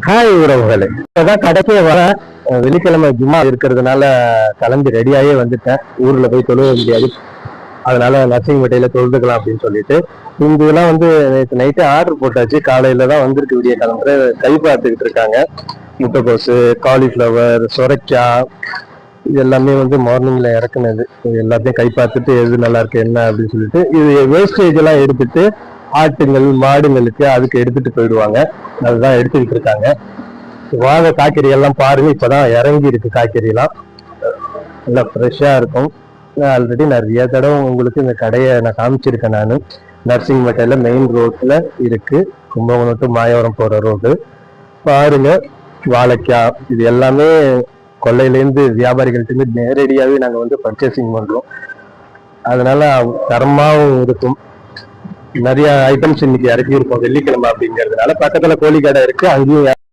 Hi உறவுகளே, இப்பதான் கடைக்கே வர வெள்ளிக்கிழமை ஜும்மா இருக்கிறதுனால கிளம்பி ரெடியாகவே வந்துட்டேன். ஊர்ல போய் தொழுவ முடியாது, அதனால நர்சிங்பேட்டையில தொழுதுக்கலாம் அப்படின்னு சொல்லிட்டு இதெல்லாம் நேற்று நைட்டே ஆர்டர் போட்டாச்சு. காலையில தான் வந்திருக்கு. விடிய கிளம்புற கை பார்த்துக்கிட்டு இருக்காங்க. முட்டைக்கோசு, காலிஃப்ளவர், சொரைக்காய், இது எல்லாமே மார்னிங்ல இறக்குனது. எல்லாத்தையும் கை பார்த்துட்டு எது நல்லா இருக்கு என்ன அப்படின்னு சொல்லிட்டு இது வேஸ்டேஜ் எல்லாம் எடுத்துட்டு ஆட்டுங்கள் மாடுங்களுக்கு அதுக்கு எடுத்துட்டு போயிடுவாங்க. அதுதான் எடுத்துக்கிட்டு இருக்காங்க. வாங்க, காய்கறி எல்லாம் பாருங்க, இப்பதான் இறங்கி இருக்கு. காய்கறி எல்லாம் நல்லா ஃப்ரெஷ்ஷா இருக்கும். ஆல்ரெடி நிறைய தடவை உங்களுக்கு இந்த கடையை நான் காமிச்சிருக்கேன். நான் நர்சிங்பேட்டையில மெயின் ரோட்ல இருக்கு, கும்பகோணம் டு மாயவரம் போற ரோடு. பாருங்க, வாழைக்காய் இது எல்லாமே கொள்ளையிலேருந்து வியாபாரிகள்ட்ட நேரடியாவே நாங்க பர்ச்சேசிங் பண்றோம். அதனால தரமாவும் இருக்கும். நிறைய ஐட்டம்ஸ் இன்னைக்கு இறக்கி இருப்போம் வெள்ளிக்கிழமை அப்படிங்கிறதுனால. பக்கத்துல கோழி கடை இருக்கு, அங்கேயும்